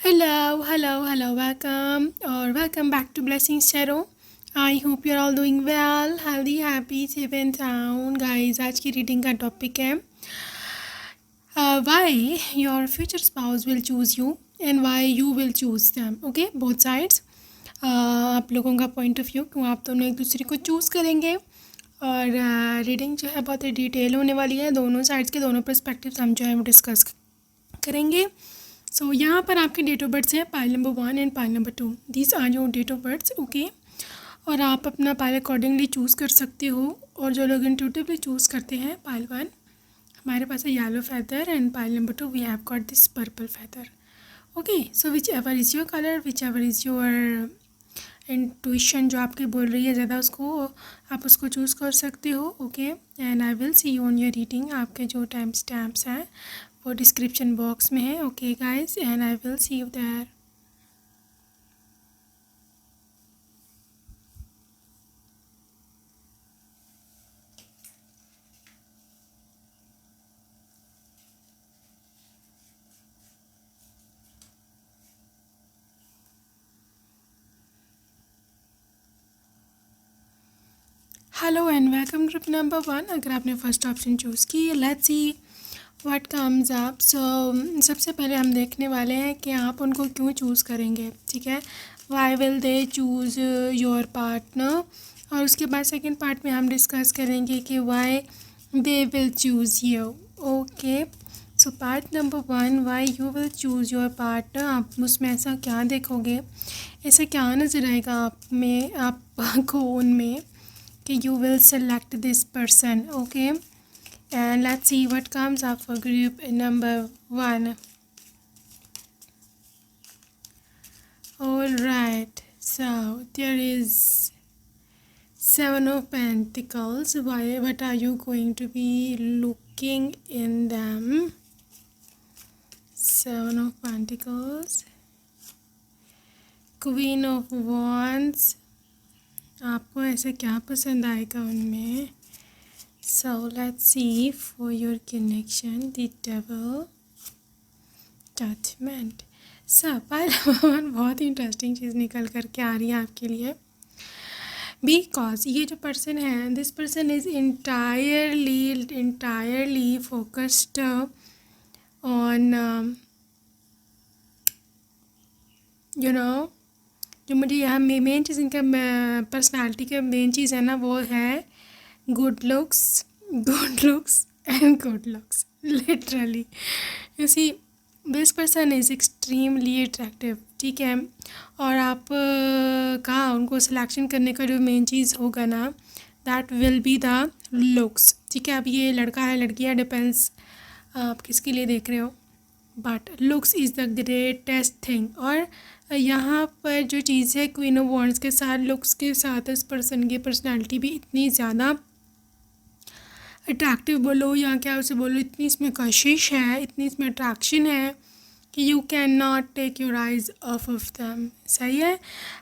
Hello, welcome back to Blessings Tarot. I hope you're all doing well, healthy, happy, safe and sound. Guys, आज की reading का topic है why your future spouse will choose you and why you will choose them. Okay, both sides. आप लोगों का point of view क्यों आप दोनों एक दूसरे को चूज़ करेंगे और रीडिंग जो है बहुत ही डिटेल होने वाली है. दोनों साइड्स के दोनों पर्सपेक्टिव्स हम जो है वो डिस्कस करेंगे. सो यहाँ पर आपके डेट ऑफ बर्थ है pile number 1 and pile number 2. These are your date of birth. Okay, और आप अपना पाइल अकॉर्डिंगली चूज़ कर सकते हो. और जो लोग इंट्यूटिवली चूज़ करते हैं पाइल 1, हमारे पास है yellow feather and pile number 2 we have got this purple feather. Okay, so whichever is your colour, whichever is your intuition जो आपकी बोल रही है ज़्यादा, उसको आप उसको चूज़ कर सकते हो. Okay, and I will see you on your reading. आपके जो टाइम स्टैम्प्स हैं वो डिस्क्रिप्शन बॉक्स में है. Okay guys, and I will see you there. Hello and welcome group number 1. अगर आपने फर्स्ट ऑप्शन चूज़ की, let's see what comes up. So सबसे पहले हम देखने वाले हैं कि आप उनको क्यों चूज़ करेंगे. ठीक है, why will they choose your partner. और उसके बाद सेकंड पार्ट में हम डिस्कस करेंगे कि why they will choose you. Okay, so part number 1, why you will choose your partner. आप उसमें ऐसा क्या देखोगे, ऐसा क्या नज़र आएगा आप में, आपको उनमें कि you will select this person. Okay, and let's see what comes up for group number 1. All right, so there is 7 of Pentacles. What are you going to be looking in them? 7 of Pentacles, Queen of Wands. आपको ऐसा क्या पसंद आएगा उनमें. So let's see for your connection the devil, judgment. So pile बहुत ही interesting चीज़ निकल कर के आ रही है आपके लिए. बिकॉज ये जो पर्सन है, this person is entirely focused on you know, जो मुझे यहाँ मेन चीज़ इनका पर्सनालिटी का मेन चीज़ है ना, वो है good looks and good looks. Literally you see this person is extremely attractive. ठीक है, और आप का उनको सिलेक्शन करने का जो मेन चीज़ होगा ना, that will be the looks. ठीक है, अब ये लड़का है लड़की है, डिपेंड्स आप किसके लिए देख रहे हो, but looks is the greatest thing. और यहाँ पर जो चीज़ है क्वीन ऑफ वॉन्ड्स के साथ, लुक्स के साथ इस पर्सन की पर्सनालिटी भी इतनी ज़्यादा अट्रैक्टिव बोलो या क्या उसे बोलो, इतनी इसमें कशिश है, इतनी इसमें अट्रैक्शन है कि you can not take your eyes off them. सही है,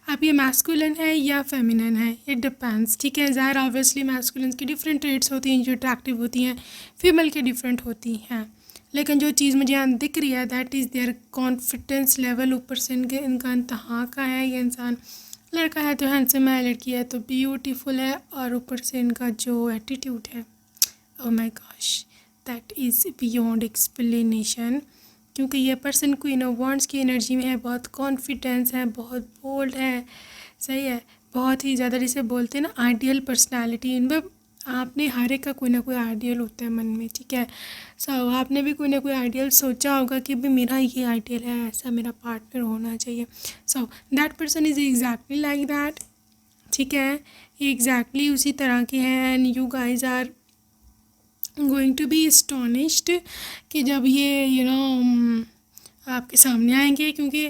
अब ये मैस्कुलिन है या फेमिनिन है, इट डिपेंड्स. ठीक है, ज़ाहिर ऑब्वियसली मैस्कुलिन की डिफरेंट ट्रेड्स होती हैं जो अट्रैक्टिव होती हैं, फीमेल की डिफरेंट होती हैं. लेकिन जो चीज़ मुझे यहाँ दिख रही है that is there confidence level. ऊपर से इनका इंतहा का है ये इंसान. लड़का है तो हैंडसम है, लड़की है तो ब्यूटीफुल है, और ऊपर से इनका जो एटीट्यूड है, ओह my gosh, that is beyond explanation. क्योंकि ये पर्सन क्वीन ऑफ वॉन्ड्स की एनर्जी में है, बहुत कॉन्फिडेंस है, बहुत बोल्ड है. सही है, बहुत ही ज़्यादा जिसे बोलते हैं ना आइडियल पर्सनैलिटी. इनमें आपने हर एक का कोई ना कोई आइडियल होता है मन में. ठीक है, सो आपने भी कोई ना कोई आइडियल सोचा होगा कि भाई मेरा ये आइडियल है, ऐसा मेरा पार्टनर होना चाहिए. So that person is exactly like that. ठीक है, ये एग्जैक्टली उसी तरह के हैं. And you guys are going to be astonished कि जब ये आपके सामने आएंगे. क्योंकि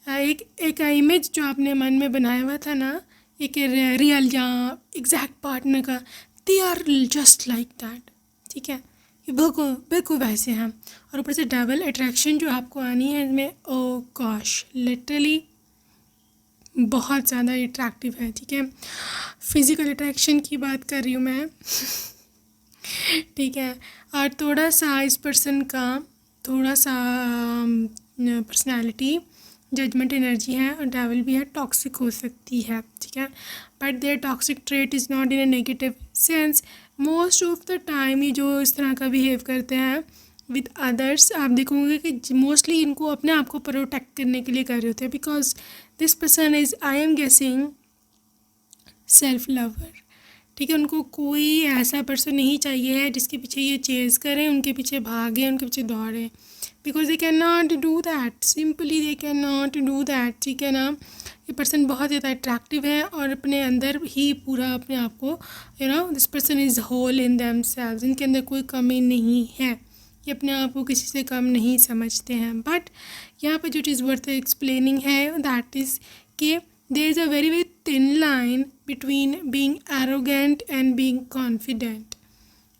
एक इमेज जो आपने मन में बनाया हुआ था ना, एक रियल या एग्जैक्ट पार्टनर का, they are just like that. ठीक है, ये बिल्कुल वैसे हैं. और ऊपर से डबल अट्रैक्शन जो आपको आनी है इसमें, ओ गॉश, लिटरली बहुत ज़्यादा अट्रैक्टिव है. ठीक है, फिज़िकल अट्रैक्शन की बात कर रही हूँ मैं. ठीक है, और थोड़ा सा इस पर्सन का थोड़ा सा पर्सनालिटी जजमेंट एनर्जी है और डेविल भी है, टॉक्सिक हो सकती है, ठीक है, but their toxic trait is not in a negative sense. Most of the time ये जो इस तरह का बिहेव करते हैं विद अदर्स, आप देखोगे कि मोस्टली इनको अपने आप को प्रोटेक्ट करने के लिए कर रहे होते हैं, because this person is, I am guessing, self lover, ठीक है। उनको कोई ऐसा पर्सन नहीं चाहिए है जिसके पीछे ये चेज़ करें, उनके पीछे भागें, उनके पीछे दौड़ें, because they can not do that, simply they can not do that, ठीक है ना। ये पर्सन बहुत ज़्यादा अट्रैक्टिव है और अपने अंदर ही पूरा अपने आप को, you know, this person is whole in themselves, इनके अंदर कोई कमी नहीं है, ये अपने आप को किसी से कम नहीं समझते हैं। बट यहाँ पर जो चीज़ वर्थ एक्सप्लेनिंग है दैट इज़ कि there is a very very thin line between being arrogant and being confident,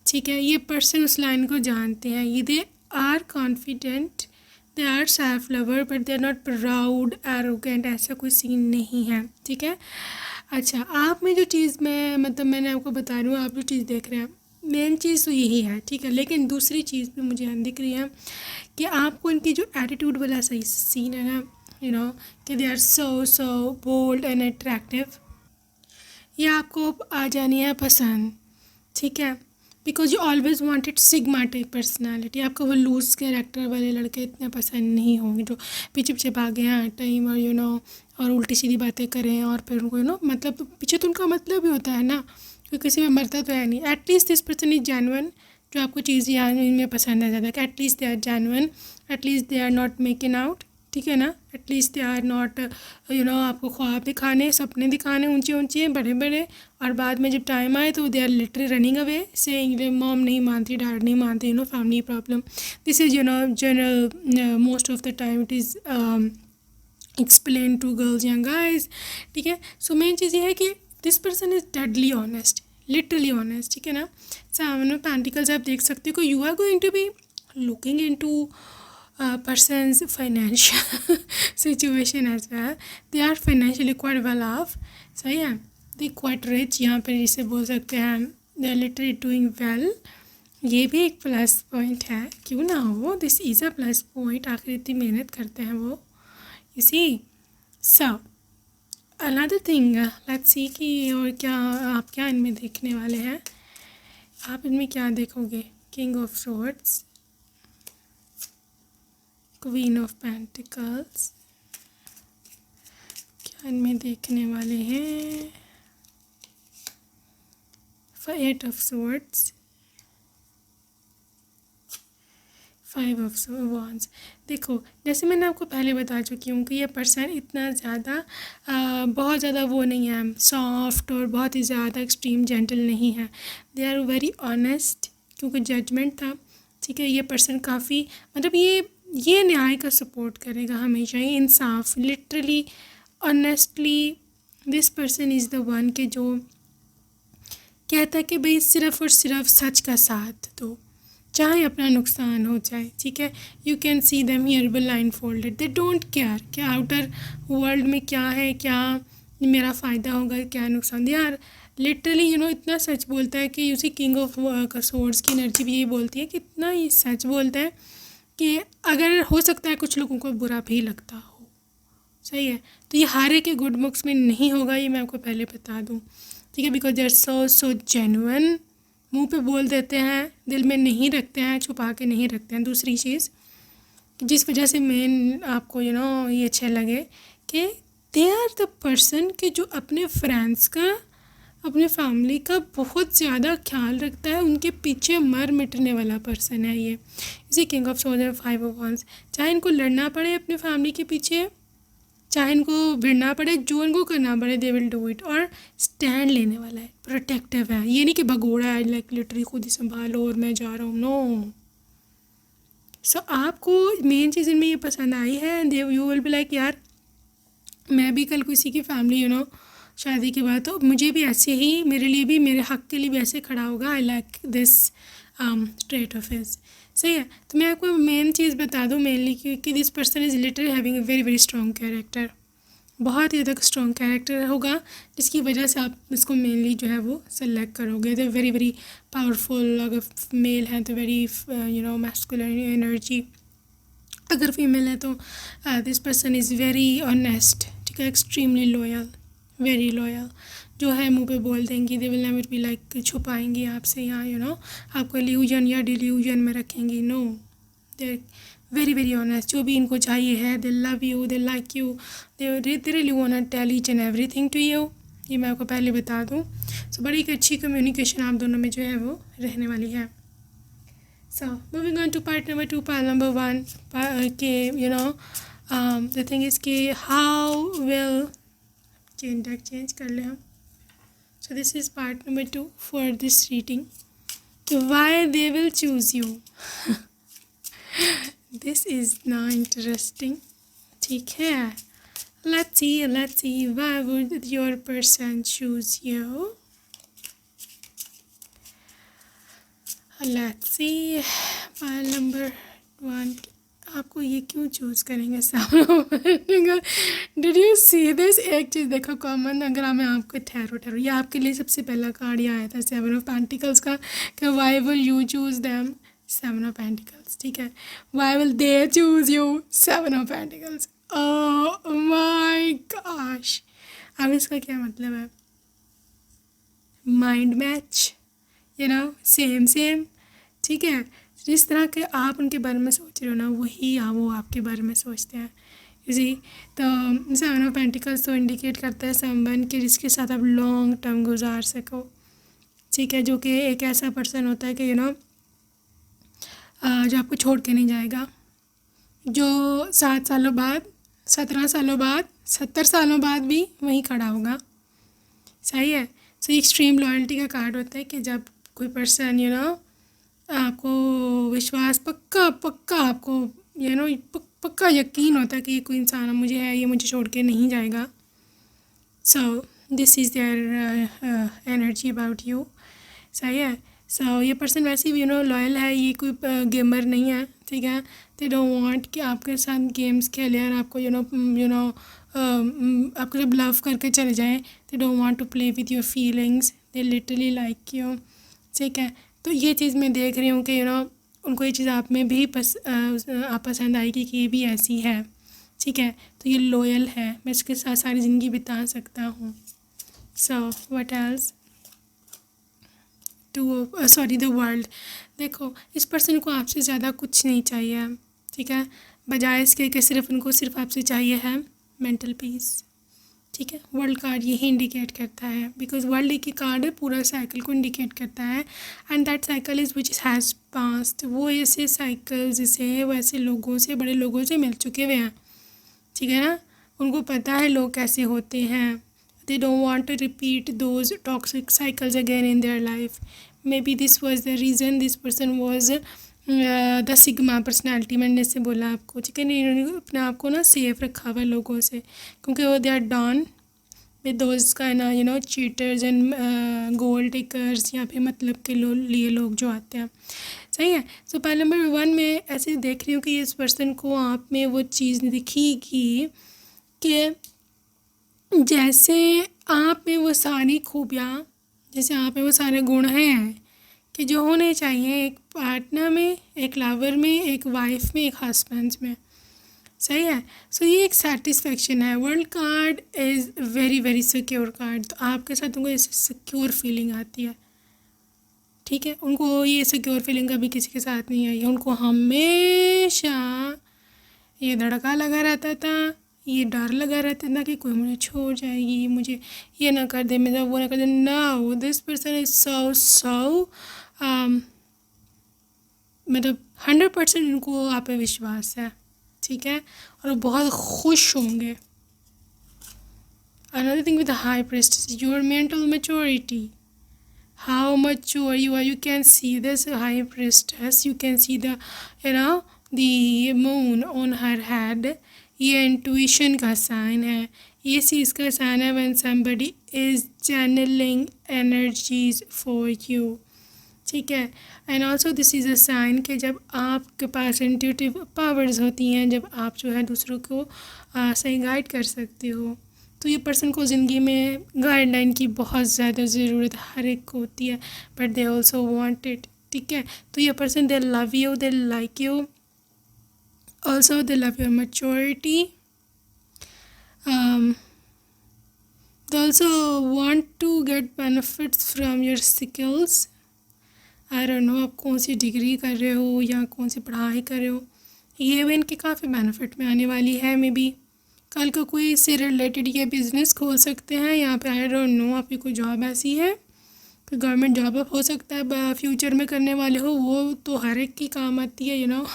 ठीक है। ये पर्सन उस लाइन को जानते हैं, ये they are confident, they are self lover, but they are not proud arrogant, ऐसा कोई सीन नहीं है, ठीक है। अच्छा, आप में जो चीज़ मैंने आपको बता रही हूँ, आप जो चीज़ देख रहे हैं मेन चीज़ तो यही है, ठीक है। लेकिन दूसरी चीज़ भी मुझे दिख रही है कि आपको इनकी जो एटीट्यूड वाला सही सीन है ना, यू नो, कि they are so bold and attractive, ये आपको आ जानी है पसंद, ठीक है, because you always wanted enigmatic personality. आपको वो लूज कैरेक्टर वाले लड़के इतने पसंद नहीं होंगे जो पीछे पीछे भागे हर टाइम और यू नो और उल्टी सीधी बातें करें और फिर उनको यू नो मतलब पीछे तो उनका मतलब ही होता है ना, कोई किसी में मरता तो है नहीं। At least this person is genuine, जो आपको चीज़ यहाँ इनमें पसंद आ जाता है कि at least they are genuine, at least they are not making out, ठीक है ना, at least they are not you know आपको ख्वाब दिखाने, सपने दिखाने ऊंचे ऊंचे बड़े बड़े, और बाद में जब टाइम आए तो they are literally running away से मॉम नहीं मानती, डैड नहीं मानते, you know, family problem, this is you know general most of the time it is explain to girls या गाइज, ठीक है। सो मेन चीज़ ये है कि this person is deadly honest, literally honest, ठीक है ना। सेवन ऑफ पेंटिकल्स आप देख सकते हो कि you are going to be looking into person's financial situation as well. They are financially quite well off, सही है, they quite rich, यहाँ पर इसे बोल सकते हैं they are literally doing well, ये भी एक प्लस पॉइंट है, क्यों ना हो, this is a plus point, आखिर इतनी मेहनत करते हैं वो, इसी। So another thing let's see कि और क्या आप क्या इनमें देखने वाले हैं, आप इनमें क्या देखोगे, king of swords, queen of pentacles, क्या इनमें देखने वाले हैं, eight of swords, five of wands. देखो जैसे मैंने आपको पहले बता चुकी हूँ कि ये पर्सन इतना ज़्यादा बहुत ज़्यादा वो नहीं है, सॉफ्ट और बहुत ही ज़्यादा एक्सट्रीम जेंटल नहीं है, दे आर वेरी ऑनेस्ट, क्योंकि जजमेंट था, ठीक है। ये पर्सन काफ़ी मतलब ये न्याय का सपोर्ट करेगा हमेशा, ये इंसाफ, literally honestly this person is the one के जो कहता है कि भाई सिर्फ़ और सिर्फ सच का साथ दो, चाहे अपना नुकसान हो जाए, ठीक है। You can see them here blindfolded, they don't care कि आउटर वर्ल्ड में क्या है, क्या मेरा फ़ायदा होगा, क्या नुकसान, they are literally you know इतना सच बोलता है कि उसी किंग ऑफ स्वॉर्ड्स की एनर्जी भी यही बोलती है कि इतना ही सच बोलता है कि अगर हो सकता है कुछ लोगों को बुरा भी लगता हो, सही है, तो ये हारे के गुड बुक्स में नहीं होगा, ये मैं आपको पहले बता दूँ, ठीक है। Because they are so genuine, मुंह पे बोल देते हैं, दिल में नहीं रखते हैं, छुपा के नहीं रखते हैं। दूसरी चीज़ जिस वजह से मेन आपको यू नो ये अच्छा लगे कि दे आर द पर्सन के जो अपने फ्रेंड्स का, अपने फैमिली का बहुत ज़्यादा ख्याल रखता है, उनके पीछे मर मिटने वाला पर्सन है ये, इसी king of soldier, five of wands. चाहे इनको लड़ना पड़े अपने फैमिली के पीछे, चाहे इनको भिड़ना पड़े, जो इनको करना पड़े दे विल डू इट, और स्टैंड लेने वाला है, प्रोटेक्टिव है, ये नहीं कि भगोड़ा है लाइक लिटरली खुद ही संभालो और मैं जा रहा हूँ, नो। सो आपको मेन चीज़ इनमें ये पसंद आई है, दे यू विल बी लाइक यार मैं भी कल किसी की फैमिली यू नो शादी के बाद तो मुझे भी ऐसे ही, मेरे लिए भी, मेरे हक़ के लिए भी ऐसे खड़ा होगा, I like this trait of his, सही है। तो मैं आपको मेन चीज़ बता दूँ मेनली कि this person is literally having a very very strong character, बहुत ही ज़्यादा स्ट्रॉन्ग कैरेक्टर होगा, जिसकी वजह से आप इसको मेनली जो है वो सेलेक्ट करोगे। दे वेरी वेरी पावरफुल, अगर मेल हैं तो very you know masculine energy, अगर फीमेल है तो this person is very honest, ठीक है, एक्सट्रीमली लॉयल, वेरी लॉयल, जो है मुंह पे बोल देंगी, they will never be like छुपाएंगी आपसे या आपको इल्यूजन या डिल्यूजन में रखेंगी, no, they very very honest, जो भी इनको चाहिए है, they love you, they like you, they really want to tell each and everything to you, ये मैं आपको पहले बता दूँ। सो बड़ी एक अच्छी कम्युनिकेशन आप दोनों में जो है वो रहने वाली है। So moving on to part number 2, part number 1 के the thing is कि how will change कर ले हम। So this is part number 2 for this reading, why they will choose you। this is now interesting, ठीक है, let's see why would your person choose you। Let's see file number 1, आपको ये क्यों choose करेंगे did you see this. एक चीज़ देखो common, अगर मैं आपको ठहरो ये आपके लिए सबसे पहला कार्ड ये आया था 7 ऑफ पेंटिकल्स का, कि why will you choose them, 7 of pentacles, ठीक है, why will they choose you, 7 of pentacles, oh my gosh. अब इसका क्या मतलब है, माइंड मैच, सेम, ठीक है, जिस तरह के आप उनके बारे में सोच रहे हो ना, वही वो आपके बारे में सोचते हैं, जी। तो 7 ऑफ पेंटिकल्स तो इंडिकेट करता है समवन के जिसके साथ आप लॉन्ग टर्म गुजार सको, ठीक है, जो कि एक ऐसा पर्सन होता है कि जो आपको छोड़ के नहीं जाएगा, जो 7 सालों बाद, 17 सालों बाद, 70 सालों बाद भी वहीं खड़ा होगा, सही है। सो एक्सट्रीम लॉयल्टी का कार्ड होता है कि जब कोई पर्सन आपको विश्वास पक्का आपको पक्का यकीन होता है कि ये कोई इंसान मुझे है, ये मुझे छोड़ के नहीं जाएगा। सो this is their energy about you, सही है। सो ये पर्सन वैसे भी लॉयल है, ये कोई गेमर नहीं है, ठीक है, दे डोंट वांट कि आपके साथ गेम्स खेले और आपको आपको जब लव करके चले जाएं, they don't want to play with your feelings, they literally like you, ठीक है। तो ये चीज़ मैं देख रही हूँ कि उनको ये चीज़ आप में भी आप पसंद आएगी कि ये भी ऐसी है, ठीक है, तो ये लॉयल है, मैं इसके साथ सारी ज़िंदगी बिता सकता हूँ। So what else to sorry the world, देखो इस पर्सन को आपसे ज़्यादा कुछ नहीं चाहिए, ठीक है, बजाय इसके कि सिर्फ आपसे चाहिए है मेंटल पीस, ठीक है। वर्ल्ड कार्ड यही इंडिकेट करता है, बिकॉज वर्ल्ड एक ही कार्ड है, पूरा साइकिल को इंडिकेट करता है, and that cycle is which has past, वो ऐसे साइकिल जिसे वो ऐसे लोगों से, बड़े लोगों से मिल चुके हुए हैं, ठीक है ना, उनको पता है लोग कैसे होते हैं, they don't want to repeat those toxic cycles again in their life. Maybe this was the reason this person was the sigma personality, मैंने इससे बोला आपको, ठीक है, इन्होंने अपने आप को ना सेफ रखा हुआ लोगों से, क्योंकि वो they are done with those का चीटर्स एंड गोल्ड टेकर्स, या फिर मतलब के लिए लोग जो आते हैं, सही है। सो पहले नंबर 1 में ऐसे देख रही हूँ कि इस पर्सन को आप में वो चीज़ दिखेगी कि जैसे आप में वो सारी खूबियाँ, जैसे आप में वो सारे गुण हैं कि जो होने चाहिए एक पार्टनर में, एक लवर में, एक वाइफ में, एक हस्बैंड में, सही है। सो ये एक सेटिस्फेक्शन है। World card is very very secure card, तो आपके साथ उनको ऐसे सिक्योर फीलिंग आती है, ठीक है, उनको ये सिक्योर फीलिंग कभी किसी के साथ नहीं आई है, उनको हमेशा ये धड़का लगा रहता था, ये डर लगा रहता था कि कोई मुझे छोड़ जाएगी, मुझे ये ना कर दे, मेरा वो ना कर दे। Now this person is so मतलब 100% इनको आप पे विश्वास है, ठीक है, और वो बहुत खुश होंगे। Another thing with the high priestess, your mental maturity, how mature you are. You can see this high priestess, you can see the the moon on her head. ये इंट्यूशन का साइन है, ये चीज़ का साइन है when somebody is channeling energies for you, ठीक है। And also this is a sign कि जब आपके पास इंट्यूटिव पावर्स होती हैं, जब आप जो है दूसरों को सही गाइड कर सकते हो, तो ये पर्सन को ज़िंदगी में गाइडलाइन की बहुत ज़्यादा ज़रूरत हर एक को होती है, but they also want it, ठीक है। तो ये person they love you, they like you, Also, they love your maturity. Um, they also want to get benefits from your skills. I don't no आप कौन सी डिग्री कर रहे हो या कौन सी पढ़ाई कर रहे हो, ये भी इनके काफ़ी बेनिफिट में आने वाली है। मे बी कल को कोई इससे रिलेटेड ये बिज़नेस खोल सकते हैं यहाँ पे। आई डोंट नो आपकी कोई जॉब ऐसी है, कोई गवर्नमेंट जॉब आप हो सकता है फ्यूचर में करने वाले हो, वो तो हर एक की काम आती है, you no.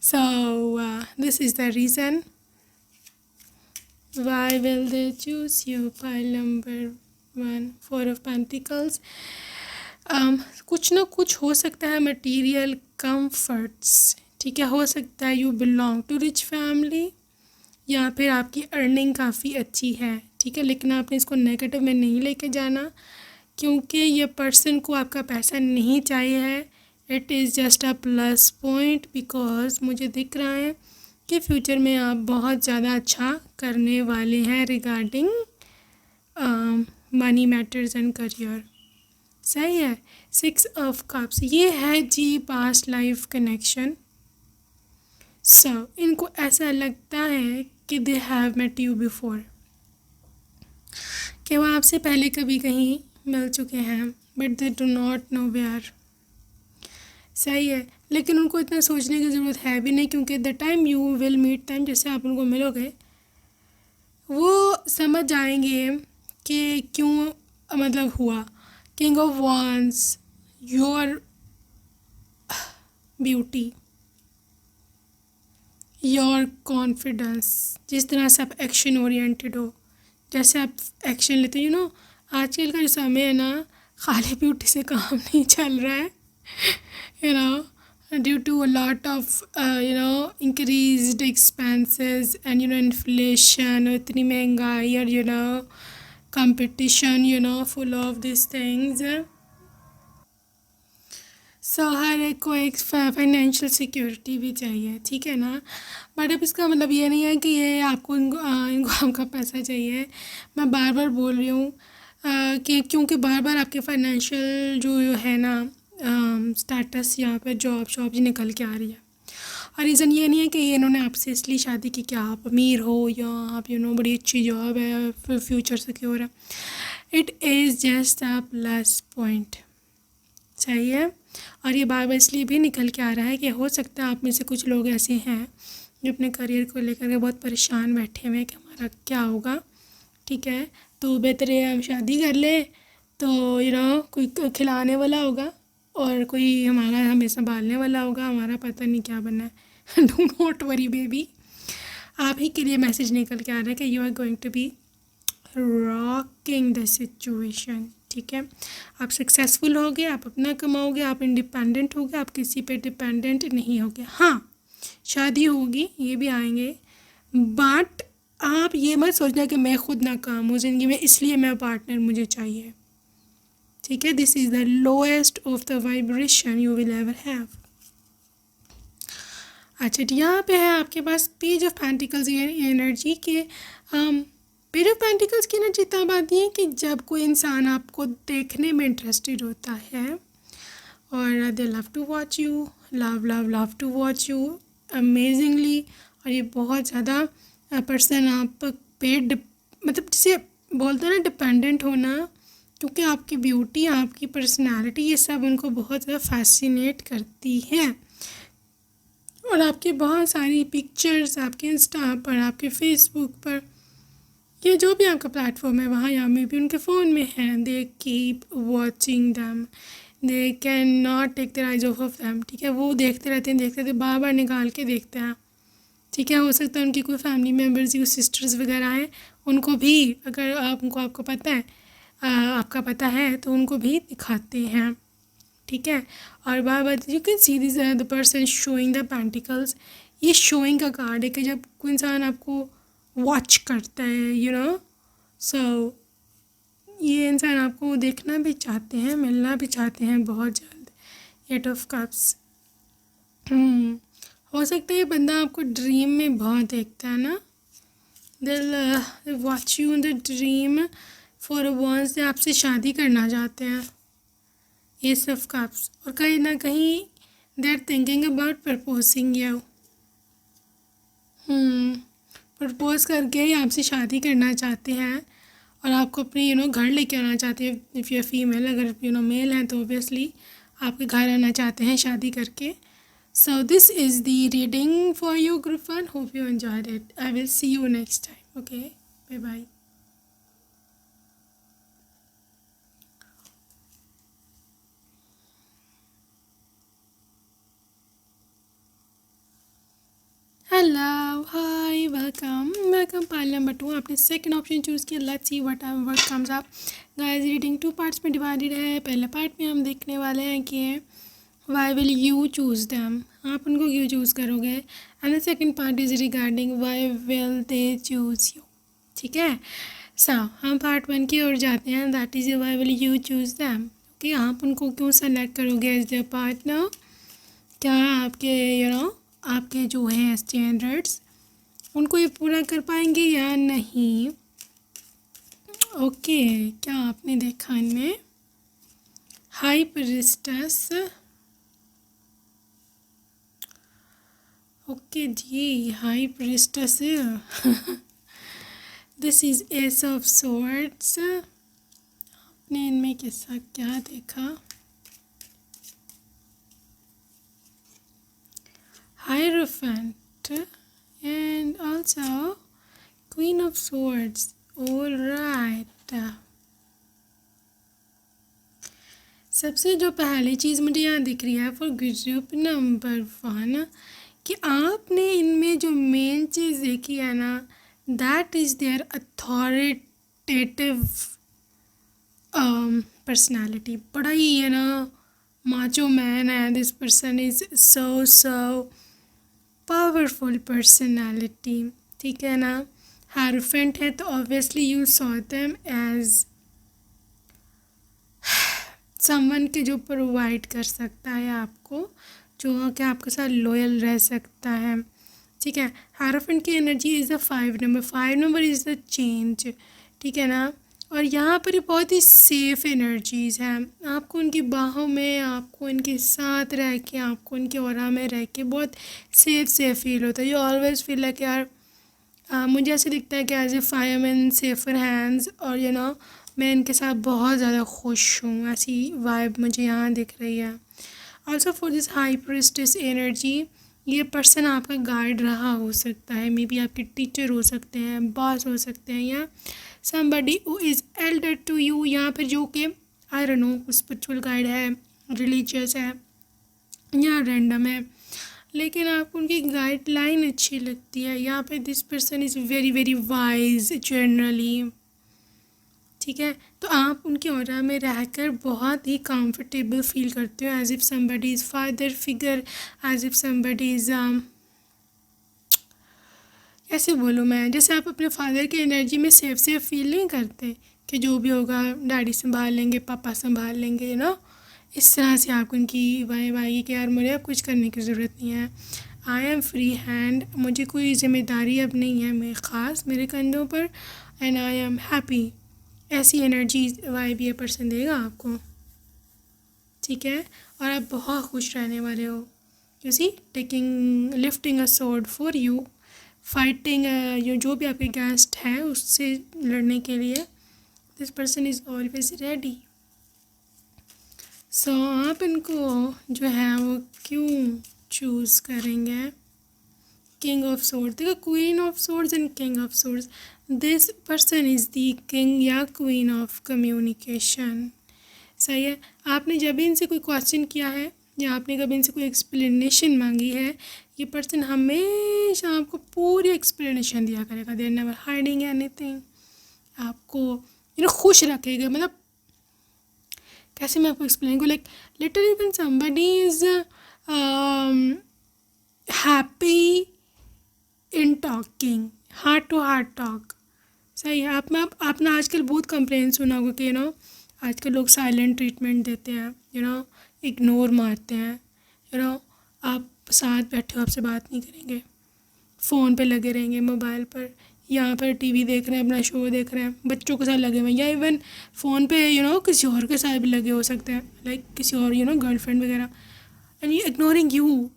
So this is the reason why will they choose you. File number 1, 4 of pentacles. कुछ ना कुछ हो सकता है मटेरियल कंफर्ट्स, ठीक है। हो सकता है you belong to rich family या फिर आपकी अर्निंग काफ़ी अच्छी है, ठीक है। लेकिन आपने इसको नेगेटिव में नहीं लेके जाना, क्योंकि ये पर्सन को आपका पैसा नहीं चाहिए है। It is just a plus point, because मुझे दिख रहा है कि फ्यूचर में आप बहुत ज़्यादा अच्छा करने वाले हैं regarding money matters and career. सही है। 6 ऑफ कप्स, ये है जी पास्ट लाइफ कनेक्शन। सो इनको ऐसा लगता है कि they have met you before, कि वो आपसे पहले कभी कहीं मिल चुके हैं, but they do not know where. सही है। लेकिन उनको इतना सोचने की ज़रूरत है भी नहीं, क्योंकि the time you will meet them, जैसे आप उनको मिलोगे वो समझ जाएंगे कि क्यों मतलब हुआ। King of wands, your beauty, your confidence, जिस तरह से आप एक्शन ओरिएंटेड हो, जैसे आप एक्शन लेते हो, यू नो। आजकल का जो समय है ना, खाली ब्यूटी से काम नहीं चल रहा है, you know, due to a lot of you know increased expenses and you know inflation, इतनी महंगाई और you know competition, you know, full of this things. So हर एक को एक फाइनेंशियल सिक्योरिटी भी चाहिए, ठीक है ना। बट अब इसका मतलब ये नहीं है कि ये आपको इनको आपका पैसा चाहिए। मैं बार बार बोल रही हूँ कि क्योंकि बार बार आपके फाइनेंशियल जो है ना स्टेटस यहाँ पे जॉब शॉप निकल के आ रही है। और रीज़न ये नहीं है कि इन्होंने आपसे इसलिए शादी की कि आप अमीर हो या आप यू नो बड़ी अच्छी जॉब है, फिर फ्यूचर सिक्योर है। It is just a plus point. सही है। और ये बार बार इसलिए भी निकल के आ रहा है कि हो सकता है आप में से कुछ लोग ऐसे हैं जो अपने करियर को लेकर के बहुत परेशान बैठे हुए हैं कि हमारा क्या होगा, ठीक है। तो बेहतर है हम शादी कर लें, तो यू नो कोई खिलाने वाला होगा और कोई हमारा हमें संभालने वाला होगा, हमारा पता नहीं क्या बनना है। डू नॉट वरी बेबी, आप ही के लिए मैसेज निकल के आ रहा है कि you are going to be rocking the situation, ठीक है। आप सक्सेसफुल होगे, आप अपना कमाओगे, आप इंडिपेंडेंट होगे, आप किसी पे डिपेंडेंट नहीं होगे। हाँ, शादी होगी, ये भी आएंगे, बट आप ये मत सोचना कि मैं खुद नाकाम हूँ ज़िंदगी में इसलिए मैं पार्टनर मुझे चाहिए, ठीक है। This is the lowest of the vibration you will ever have. अच्छा, यहाँ पे है आपके पास पेज ऑफ पेंटिकल्स, ये एनर्जी के पेज ऑफ पेंटिकल्स की एनर्जी तब आती है कि जब कोई इंसान आपको देखने में इंटरेस्टेड होता है और they love to watch you, love to watch you amazingly. और ये बहुत ज़्यादा पर्सन आप पे मतलब जिसे बोलते हैं ना डिपेंडेंट होना, क्योंकि आपकी ब्यूटी, आपकी पर्सनालिटी, ये सब उनको बहुत ज़्यादा फैसिनेट करती है। और आपकी बहुत सारी पिक्चर्स आपके इंस्टा पर, आपके फेसबुक पर, ये जो भी आपका प्लेटफॉर्म है वहाँ या में भी उनके फ़ोन में है। They keep watching them, they can not take their eyes off them, ठीक है। वो देखते रहते बार बार निकाल के देखते हैं, ठीक है। हो सकता है उनकी कोई फैमिली मेम्बर्स या सिस्टर्स वगैरह हैं, उनको भी अगर आपको पता है आपका पता है तो उनको भी दिखाते हैं, ठीक है। और बार बार you can see this the person showing the pentacles, ये शोइंग का कार्ड है कि जब कोई इंसान आपको वॉच करता है, यू नो। सो ये इंसान आपको देखना भी चाहते हैं, मिलना भी चाहते हैं बहुत जल्द। 8 ऑफ कप्स, हो सकता है ये बंदा आपको ड्रीम में बहुत देखता है ना। दिल watch you in the dream for once, आपसे शादी करना चाहते हैं। एस ऑफ कप्स, और कहीं ना कहीं they are thinking about proposing you, propose करके ही आपसे शादी करना चाहते हैं और आपको अपने घर लेके आना चाहते हैं। इफ़ यू फीमेल, अगर मेल हैं तो ऑब्वियसली आपके घर आना चाहते हैं शादी करके। So this is the reading for you group one. Hope you enjoyed it. I will see you next time. Okay, bye bye. Hello, hi, welcome pile number 2। आपने सेकंड ऑप्शन चूज़ किया। Let's see what comes up. Guys, reading 2 parts में divided है। पहले part में हम देखने वाले हैं कि why will you choose them, आप उनको क्यों चूज़ करोगे। And the second part is regarding why will they choose you. ठीक है, सो हम पार्ट 1 की ओर जाते हैं। That is why will you choose them. Okay, आप उनको क्यों सेलेक्ट करोगे एज द पार्टनर। क्या आपके आपके जो हैं स्टैंडर्ड्स उनको ये पूरा कर पाएंगे या नहीं। ओके, क्या आपने देखा इनमें हाई प्रीस्टेस। ओके जी, high priestess. This is ace of swords. आपने इनमें कैसा क्या देखा। Hierophant and also Queen of Swords. All right. सबसे जो पहली चीज़ मुझे यहाँ दिख रही है फॉर ग्रुप नंबर 1 कि आपने इनमें जो मेन चीज़ देखी है ना, that is their authoritative personality. बड़ा ही माचो मैन है। This person is so powerful personality. ठीक है ना। हायरोफेंट है तो obviously you saw them as someone के जो प्रोवाइड कर सकता है आपको, जो कि आपके साथ लॉयल रह सकता है। ठीक है, हायरोफेंट की energy is the 5 number. 5 number is the change. ठीक है ना। और यहाँ पर बहुत ही सेफ़ एनर्जीज़ हैं। आपको उनकी बाहों में, आपको इनके साथ रह के, आपको इनके ऑरा में रह के बहुत सेफ़ फील होता है। यू ऑलवेज़ फील लाइक यार मुझे ऐसे दिखता है कि as a fireman safer hands. और मैं इनके साथ बहुत ज़्यादा खुश हूँ, ऐसी वाइब मुझे यहाँ दिख रही है। Also for this high priestess energy, ये पर्सन आपका गाइड रहा हो सकता है। मे बी आपके टीचर हो सकते हैं, बॉस हो सकते हैं, या somebody who is elder to you, यहाँ पर जो कि आई डोंट नो स्पिरिचुअल गाइड है, रिलीजियस है या रैंडम है, लेकिन आपको उनकी गाइडलाइन अच्छी लगती है। यहाँ पे this person is very very wise generally. ठीक है, तो आप उनके ऑरा में रहकर बहुत ही कंफर्टेबल फील करते हो, as if somebody is father figure, as if somebody is कैसे बोलूँ मैं, जैसे आप अपने फादर की एनर्जी में सेफ फील नहीं करते कि जो भी होगा डैडी संभाल लेंगे, पापा संभाल लेंगे, इस तरह से आपको उनकी वाइब आएगी कि यार मुझे अब कुछ करने की ज़रूरत नहीं है। आई एम फ्री हैंड, मुझे कोई ज़िम्मेदारी अब नहीं है मेरे ख़ास मेरे कंधों पर, एंड आई एम हैप्पी। ऐसी एनर्जी वाइब ये पर्सन देगा आपको। ठीक है, और आप बहुत खुश रहने वाले हो। You see, lifting a sword for you, fighting जो भी आपके गेस्ट है उससे लड़ने के लिए। This person is always ready. So आप इनको जो है वो क्यों चूज़ करेंगे। किंग ऑफ सोर्ड्स, देखो queen of swords and king of swords. This person is the king या क्वीन ऑफ कम्युनिकेशन। सही है, आपने जब भी इनसे कोई क्वेश्चन किया है या आपने कभी इनसे कोई एक्सप्लेनेशन मांगी है, ये पर्सन हमेशा आपको पूरी एक्सप्लेनेशन दिया करेगा। There never hiding anything. आपको खुश रखेगा। मतलब कैसे मैं आपको एक्सप्लेन करूँ, like literally when somebody is happy in talking, heart to heart talk. सही है, आपने आजकल बहुत कंप्लेन सुना होगा कि आजकल लोग साइलेंट ट्रीटमेंट देते हैं, इग्नोर मारते हैं, आप साथ बैठे हो, आपसे बात नहीं करेंगे, फ़ोन पे लगे रहेंगे, मोबाइल पर, यहाँ पर टीवी देख रहे हैं, अपना शो देख रहे हैं, बच्चों के साथ लगे हुए हैं, या इवन फ़ोन पे किसी और के साथ भी लगे हो सकते हैं, लाइक किसी और गर्लफ्रेंड वगैरह, एंड यू इग्नोरिंग यू।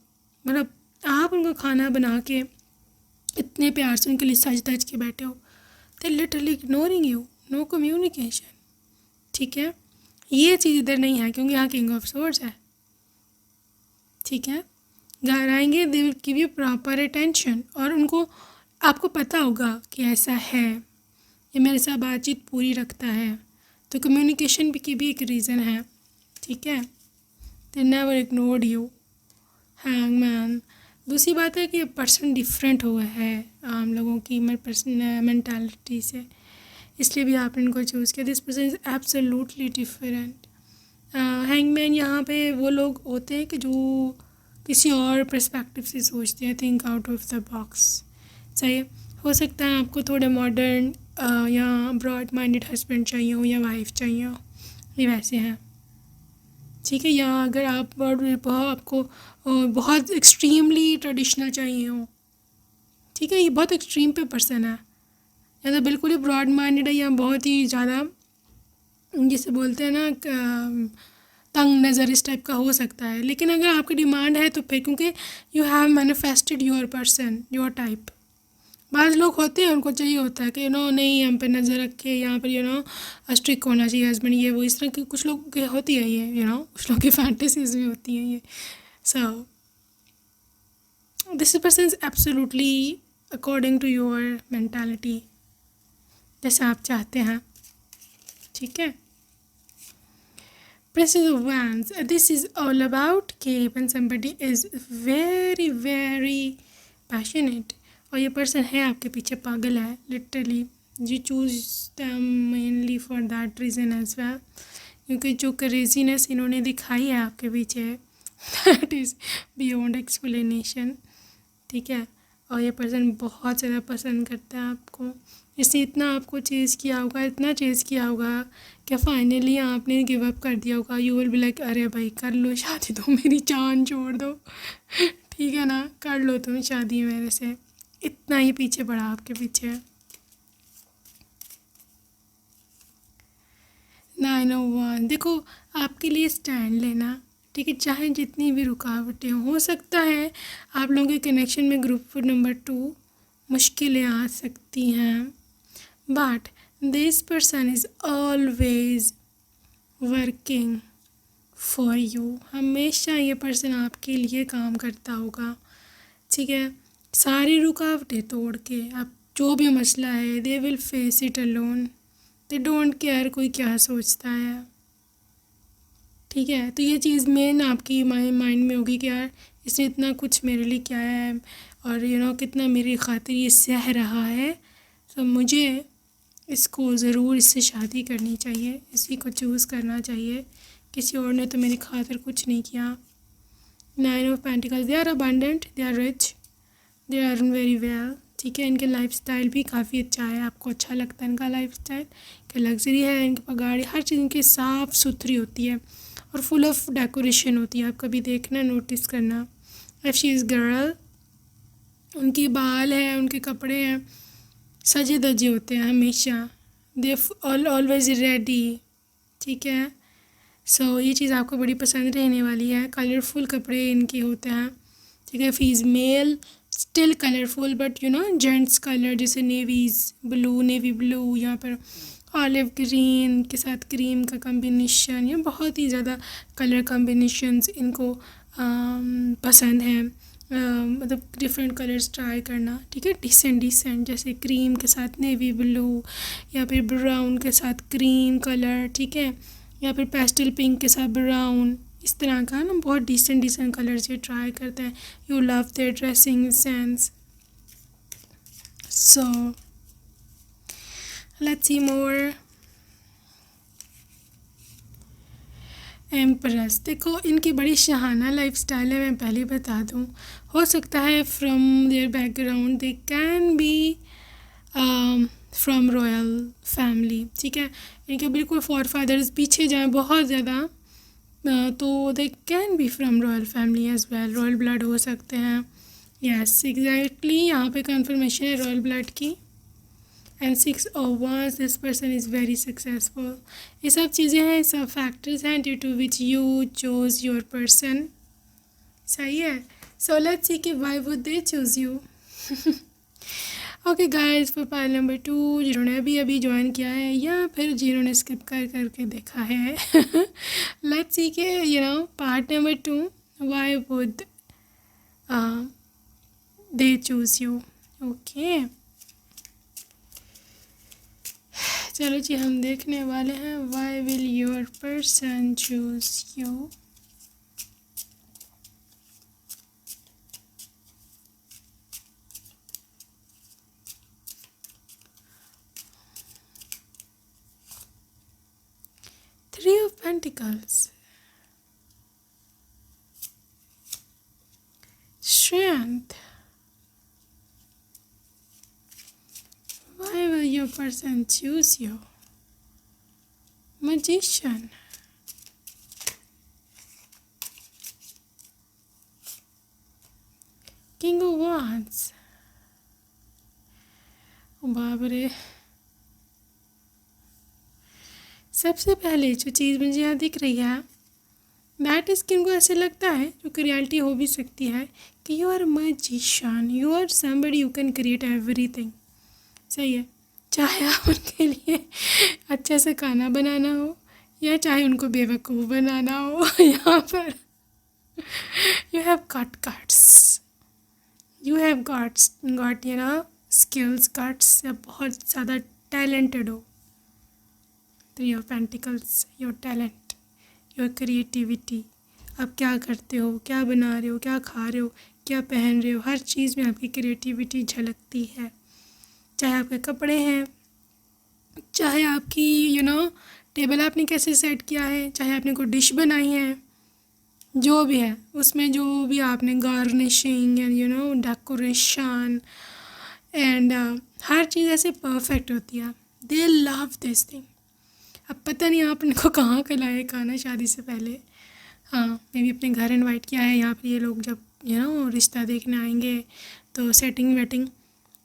मतलब आप उनको खाना बना के इतने प्यार से उनके लिए सज धज के बैठे हो, they literally ignoring you, no communication. ठीक है, ये चीज़ इधर नहीं है क्योंकि यहाँ किंग ऑफ सोर्स है। ठीक है, घर आएंगे, they will give you proper attention, और उनको आपको पता होगा कि ऐसा है, ये मेरे साथ बातचीत पूरी रखता है, तो कम्युनिकेशन की भी एक रीज़न है। ठीक है, they never ignored you. Hangman, दूसरी बात है कि पर्सन डिफरेंट हुआ है आम लोगों की मेंटालिटी से, इसलिए भी आपने इनको चूज़ किया। This person is absolutely different. Hangman यहाँ पे वो लोग होते हैं कि जो किसी और पर्सपेक्टिव से सोचते हैं, think out of the box. सही हो सकता है आपको थोड़े मॉडर्न या ब्रॉड माइंडेड हस्बैंड चाहिए हो या वाइफ चाहिए हो, ये वैसे हैं। ठीक है, या अगर आप आपको बहुत एक्सट्रीमली ट्रेडिशनल चाहिए हो, ठीक है, ये बहुत एक्सट्रीम पे पर्सन है, या तो बिल्कुल ही ब्रॉड माइंडेड है या बहुत ही ज़्यादा जिसे बोलते हैं ना तंग नज़र, इस टाइप का हो सकता है। लेकिन अगर आपकी डिमांड है तो फिर, क्योंकि you have manifested your person, your type. बाज़ लोग होते हैं उनको चाहिए होता है कि नहीं हम पे नज़र रखे, यहाँ पर स्ट्रिक्ट होना चाहिए हस्बैंड, ये वो, इस तरह की कुछ लोग की होती है ये, कुछ लोग की फैंटेसीज भी होती हैं ये। So this person is absolutely according to your mentality, जैसे आप चाहते हैं। ठीक है, Princess of Wands, this is all about कि when somebody is very very passionate, और ये पर्सन है आपके पीछे पागल है literally, you choose them mainly for that reason as well, क्योंकि जो क्रेजीनेस इन्होंने दिखाई है आपके पीछे that is beyond explanation। ठीक है, और ये पर्सन बहुत ज़्यादा पसंद करता है आपको, इसने इतना आपको चेज़ किया होगा, इतना चेज़ किया होगा कि फाइनली आपने गिव अप कर दिया होगा। यू विल बी लाइक अरे भाई कर लो शादी, तो मेरी जान छोड़ दो ठीक है ना, कर लो तुम शादी मेरे से, इतना ही पीछे पड़ा आपके पीछे। 901, देखो आपके लिए स्टैंड लेना। ठीक है, चाहे जितनी भी रुकावटें हो सकता है आप लोगों के कनेक्शन में ग्रुप नंबर 2 मुश्किलें आ सकती हैं, but this person is always working for you. हमेशा ये पर्सन आपके लिए काम करता होगा। ठीक है, सारी रुकावटें तोड़ के आप जो भी मसला है, they will face it alone, they don't care कोई क्या सोचता है। ठीक है, तो ये चीज़ मेन आपकी माइंड में होगी कि यार इसने इतना कुछ मेरे लिए किया है, और कितना मेरी खातिर ये सह रहा है, तो मुझे इसको ज़रूर इससे शादी करनी चाहिए, इसी को चूज़ करना चाहिए, किसी और ने तो मेरी खातिर कुछ नहीं किया। 9 of pentacles, they are abundant, they are rich, they are very well. ठीक है, इनके लाइफस्टाइल भी काफ़ी अच्छा है, आपको अच्छा लगता है इनका लाइफस्टाइल, कि लग्जरी है, इनकी गाड़ी हर चीज़ इनकी साफ़ सुथरी होती है और फुल ऑफ डेकोरेशन होती है। आप कभी देखना, नोटिस करना। इफ़ शी इज़ गर्ल, उनकी बाल है, उनके कपड़े हैं, सजे धजे होते हैं हमेशा, दे ऑलवेज रेडी। ठीक है, सो ये चीज़ आपको बड़ी पसंद रहने वाली है। कलरफुल कपड़े इनके होते हैं। ठीक है, female still colourful, but gents colour, जैसे नेवी ब्लू, यहाँ पर ऑलिव ग्रीन के साथ क्रीम का कम्बिनेशन, या बहुत ही ज़्यादा कलर कम्बिनेशंस इनको पसंद हैं। मतलब डिफरेंट कलर्स ट्राई करना। ठीक है, डिसेंट जैसे क्रीम के साथ नेवी ब्लू, या फिर ब्राउन के साथ क्रीम कलर। ठीक है, या फिर पेस्टल पिंक के साथ ब्राउन, इस तरह का ना बहुत डिसेंट कलर्स ये ट्राई करते हैं। You love their dressing sense. So let's see more. Empress, देखो इनकी बड़ी शहाना लाइफस्टाइल है, मैं पहले बता दूं। हो सकता है from their background they can be from royal family. ठीक है, इनके बिल्कुल फॉर फादर्स पीछे जाएँ बहुत ज़्यादा, तो they can be from royal family as well, royal blood हो सकते हैं। यस एग्जैक्टली, यहाँ पे कंफर्मेशन है रॉयल ब्लड की। And 6 of Wands, this person is very successful. ये सब चीज़ें हैं, सब फैक्टर्स हैं due to which you choose your person. सही है, सो लेट्स सी कि why would they choose you. Okay guys, for pile number 2 जिन्होंने अभी अभी ज्वाइन किया है या फिर जिन्होंने स्किप कर करके देखा है, लेट्स सी के part number 2, why would they choose you. Okay, चलो जी, हम देखने वाले हैं why will your person choose you. Three of Pentacles, Strength. Why will your person choose you? Magician. King of Wands. बाप रे, सबसे पहले जो चीज़ मुझे यहाँ दिख रही है दैट इज़ कि इनको ऐसे लगता है, जो कि रियलिटी हो भी सकती है, कि you are magician, you are somebody you can create everything. सही है, चाहे आप उनके लिए अच्छे से खाना बनाना हो या चाहे उनको बेवकूफ़ बनाना हो, यहाँ पर you have gots, you have got skills, gots, या बहुत ज़्यादा टैलेंटेड हो। Three of Pentacles, your talent, your creativity, आप क्या करते हो, क्या बना रहे हो, क्या खा रहे हो, क्या पहन रहे हो, हर चीज़ में आपकी क्रिएटिविटी झलकती है। चाहे आपके कपड़े हैं, चाहे आपकी टेबल आपने कैसे सेट किया है, चाहे आपने कोई डिश बनाई है, जो भी है उसमें जो भी आपने गार्निशिंग एंड डेकोरेशन एंड हर चीज़ ऐसे परफेक्ट होती है। They love this thing. अब पता नहीं आपने को कहाँ खिलाया खाना शादी से पहले, हाँ मैं भी अपने घर इनवाइट किया है। यहाँ पर ये लोग जब रिश्ता देखने आएंगे तो सेटिंग वेटिंग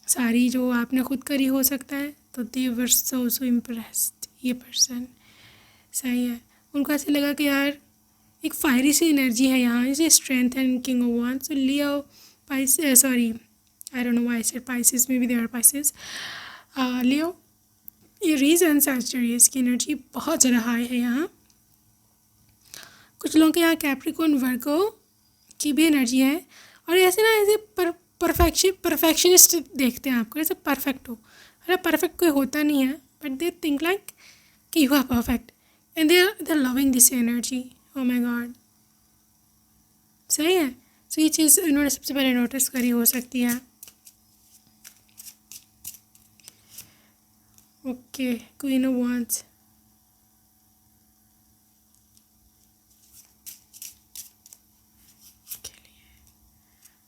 सारी जो आपने खुद करी हो सकता है, तो दे वर सो इम्प्रेस्ड। ये पर्सन सही है, उनको ऐसे लगा कि यार एक फायरी सी एनर्जी है यहाँ, इसे strength and king of wands. So Leo Pisces, sorry I don't know why I said Pisces, maybe they are Pisces. Leo, Aries and Sagittarius की एनर्जी बहुत ज़्यादा हाई है यहाँ। कुछ लोगों के यहाँ कैप्रिकॉर्न, वर्गो की भी एनर्जी है, और ऐसे ऐसे परफेक्शनिस्ट देखते हैं आपको, ऐसे परफेक्ट हो। अरे परफेक्ट कोई होता नहीं है, बट दे थिंक लाइक कि you are perfect and they are loving this energy. Oh my God, सही है। सो ये चीज़ इन्होंने सबसे पहले नोटिस करी हो सकती है। Okay, queen of wands,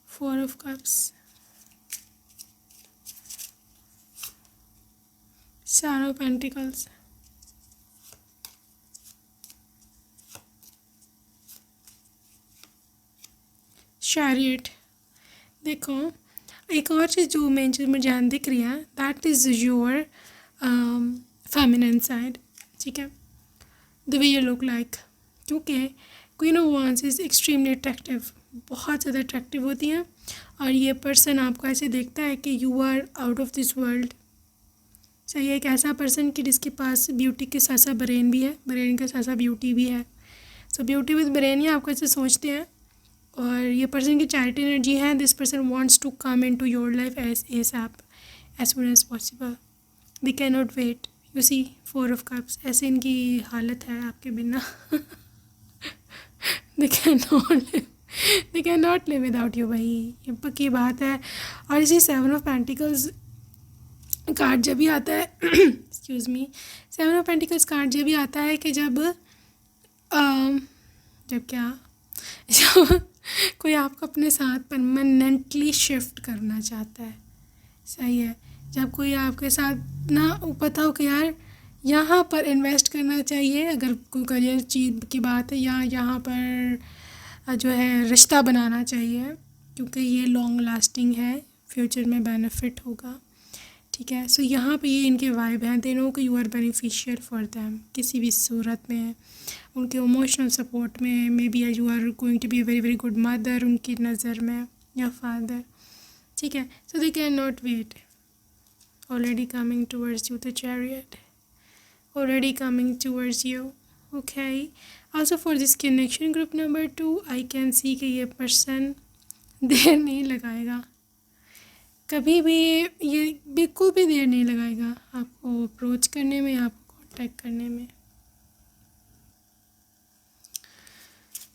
four of cups, चार ऑफ पेंटिकल्स, चैरियट। देखो एक और चीज़ जो मेन चीज़ मुझे ध्यान दिख रही है, that is your feminine side. ठीक है, the way you look like, क्योंकि queen of wands is extremely attractive, बहुत ज़्यादा अट्रैक्टिव होती हैं, और ये पर्सन आपको ऐसे देखता है कि you are out of this world. सही है, एक ऐसा पर्सन कि जिसके पास ब्यूटी के साथ साथ ब्रेन भी है, ब्रेन के साथ साथ ब्यूटी भी है। सो ब्यूटी विद ब्रेन ही आपको ऐसे सोचते हैं, और ये पर्सन की चैरिटी एनर्जी है। This person wants to come in to your life as soon as possible. They can not wait, you see, four of cups, ऐसे इनकी हालत है आपके बिना। They can not live without you, भाई ये पक्की बात है। और इसी सेवन ऑफ पेंटिकल्स कार्ड जब भी आता है excuse me, seven of pentacles card जब भी आता है कि जब कोई आपको अपने साथ परमानेंटली शिफ्ट करना चाहता है। सही है, जब कोई आपके साथ पता हो कि यार यहाँ पर इन्वेस्ट करना चाहिए, अगर कोई करियर चीज़ की बात है, या यहाँ पर जो है रिश्ता बनाना चाहिए, क्योंकि ये लॉन्ग लास्टिंग है, फ्यूचर में बेनिफिट होगा। ठीक है, सो यहाँ पे ये इनके वाइब हैं, दे नो कि you are beneficial for them किसी भी सूरत में, उनके इमोशनल सपोर्ट में, maybe you are going to be a very very good mother उनकी नज़र में, या फादर। ठीक है, so they can not wait, already coming towards you, the chariot, already coming towards you. Okay, also for this connection group number 2, I can see कि ये person there नहीं लगाएगा, कभी भी ये बिल्कुल भी देर नहीं लगाएगा आपको अप्रोच करने में, आपको कांटेक्ट करने में.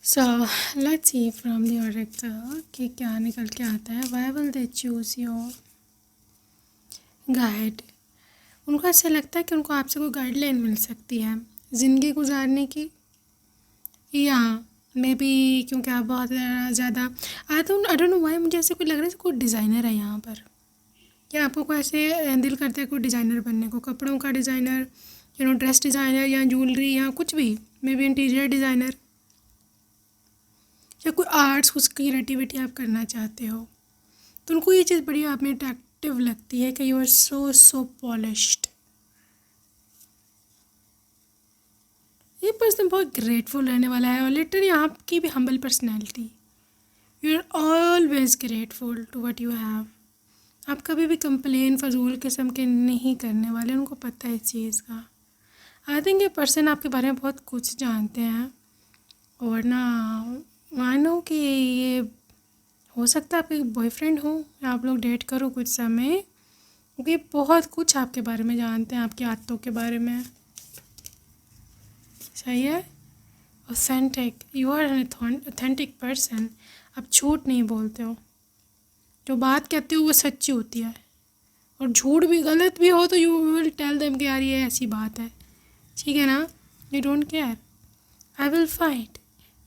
So let's see from the oracle कि क्या निकल के आता है. Why will they choose your guide? उनको ऐसा लगता है कि उनको आपसे कोई गाइडलाइन मिल सकती है ज़िंदगी गुजारने की, या मे बी क्योंकि आप बहुत ज़्यादा आई डोंट नो वाई मुझे ऐसे कोई लग रहा है कोई डिज़ाइनर है यहाँ पर, या आपको कोई ऐसे दिल करता है कोई डिज़ाइनर बनने को, कपड़ों का डिज़ाइनर, ड्रेस डिज़ाइनर या ज्वेलरी या कुछ भी, मे बी इंटीरियर डिज़ाइनर, या कोई आर्ट्स कुछ क्रिएटिविटी आप करना चाहते हो. तो उनको ये चीज़ बड़ी आप में अट्रैक्टिव लगती है कि यू आर सो पॉलिश्ड. ये पर्सन बहुत ग्रेटफुल रहने वाला है, और लिटरली आपकी भी humble personality, you are always grateful to what you have. आप कभी भी कंप्लेन फजूल किस्म के नहीं करने वाले, उनको पता है इस चीज़ का. आई थिंक ये पर्सन आपके बारे में बहुत कुछ जानते हैं, और ना मानो कि ये हो सकता है आपके बॉयफ्रेंड हो या आप लोग डेट करो कुछ समय, क्योंकि बहुत कुछ आपके बारे में जानते हैं, आपकी आदतों के बारे में. सही है. Authentic, you are an authentic person. आप झूठ नहीं बोलते हो, जो बात कहते हो वो सच्ची होती है, और झूठ भी गलत भी हो तो यू विल टेल देम कि यार ये ऐसी बात है, ठीक है ना. You don't care. I will fight.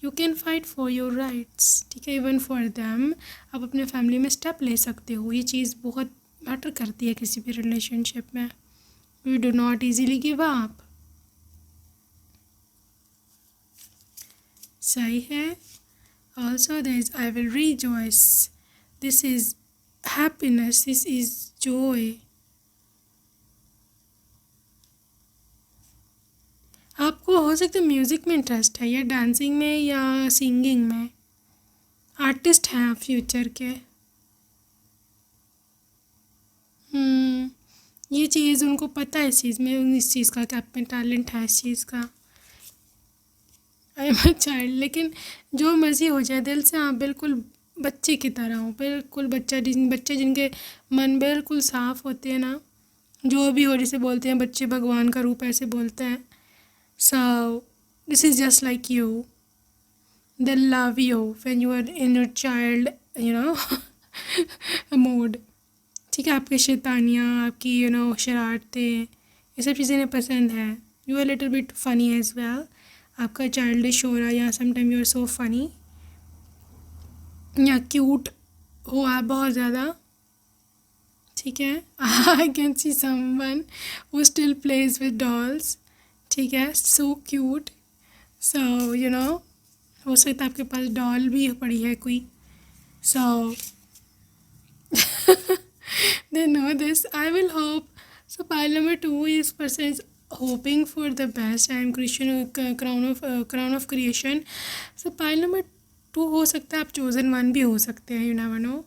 You can fight for your rights, ठीक है, इवन फॉर देम. आप अपने फैमिली में स्टेप ले सकते हो, ये चीज़ बहुत मैटर करती है किसी भी रिलेशनशिप में. You do not easily give up. सही है. Also this I will rejoice. This is happiness, this is Joy. आपको हो सकता है म्यूज़िक में इंटरेस्ट है, या डांसिंग में, या सिंगिंग में. आर्टिस्ट हैं आप फ्यूचर के. ये चीज़ उनको पता है इस चीज़ में, इस चीज़ का कि आप में टैलेंट है इस चीज़ का. I am a child. लेकिन जो मर्ज़ी हो जाए, दिल से आप बिल्कुल बच्चे की तरह हो, बिल्कुल बच्चे जिनके मन बिल्कुल साफ़ होते हैं ना, जो भी हो, जैसे बोलते हैं बच्चे भगवान का रूप, ऐसे बोलते हैं. So this is just like you. They love you when you are in your child, mood. ठीक है, आपकी शैतानियाँ, आपकी शरारतें, ये सब चीज़ें इन्हें पसंद है. You are little bit funny as well. आपका चाइल्डिश हो रहा है, या sometime you are so funny, या क्यूट हो आप बहुत ज़्यादा. ठीक है. I can see someone who still plays with dolls. ठीक है, सो क्यूट. सो हो सकता है आपके पास डॉल भी पड़ी है कोई. सो they know this. I will hope. So pile number 2 is person is hoping for the best. I am Christian crown of creation. So pile number 2 हो सकता है आप chosen one भी हो सकते हैं. You never know.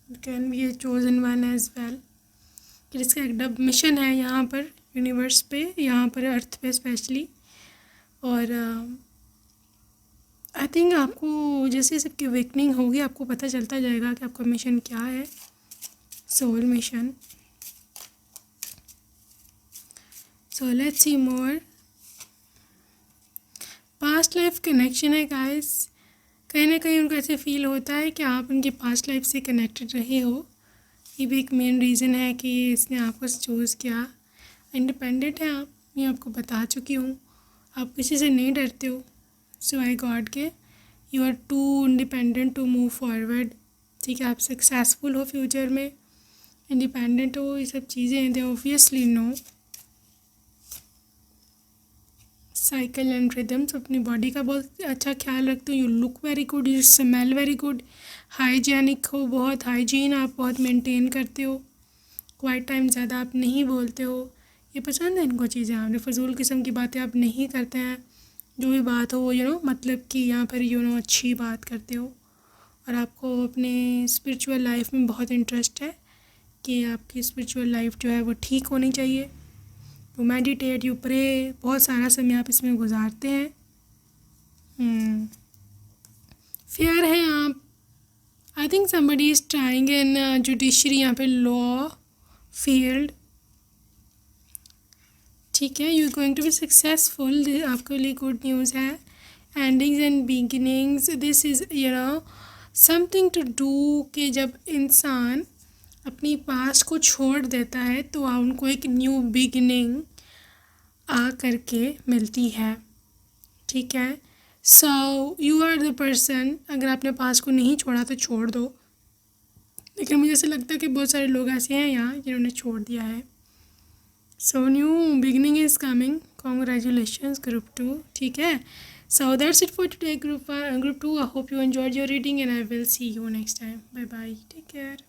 You can be a chosen one as well. कि इसका एक डब मिशन है यहाँ पर यूनिवर्स पे, यहाँ पर अर्थ पे स्पेशली. और आई थिंक आपको जैसे सबकी अवेकनिंग होगी, आपको पता चलता जाएगा कि आपका मिशन क्या है. Soul mission. So let's see more. Past life connection है गाइस. कहीं ना कहीं उनको ऐसे फील होता है कि आप उनकी पास्ट लाइफ से कनेक्टेड रहे हो. ये भी एक मेन रीज़न है कि इसने आपको चूज़ किया. इंडिपेंडेंट हैं आप, मैं आपको बता चुकी हूँ. आप किसी से नहीं डरते हो सिवाय गॉड के. You are too independent to move forward. ठीक है, आप सक्सेसफुल हो फ्यूचर में, इंडिपेंडेंट हो, ये सब चीज़ें they obviously know. Cycle and rhythms. अपनी बॉडी का बहुत अच्छा ख्याल रखते हो. You look very good, you smell very good. Hygienic हो, बहुत हाइजीन आप बहुत मेंटेन करते हो. क्वाइट टाइम ज़्यादा आप नहीं बोलते हो. ये पसंद है इनको चीज़ें. आपने फजूल किस्म की बातें आप नहीं करते हैं. जो भी बात हो मतलब कि यहाँ पर अच्छी बात करते हो. और आपको अपने स्पिरिचुअल लाइफ में बहुत इंटरेस्ट है कि आपकी स्पिरिचुअल लाइफ जो है वो ठीक होनी चाहिए। यू मेडिटेट, यू प्रे, बहुत सारा समय आप इसमें गुजारते हैं। फेयर हैं आप। I think somebody is trying in judiciary, यहाँ पे लॉ फील्ड। ठीक है, you going to be successful, आपके लिए गुड न्यूज़ है। Endings and beginnings, this is something to do, कि जब इंसान अपनी पास्ट को छोड़ देता है तो उनको एक न्यू बिगिनिंग आ करके मिलती है। ठीक है, so you are the person, अगर आपने पास्ट को नहीं छोड़ा तो छोड़ दो, लेकिन मुझे ऐसा लगता है कि बहुत सारे लोग ऐसे हैं यहाँ जिन्होंने छोड़ दिया है। So new beginning is coming, congratulations group 2। ठीक है, so that's it for today group 2। I hope you enjoyed your reading and I will see you next time. Bye bye, take care.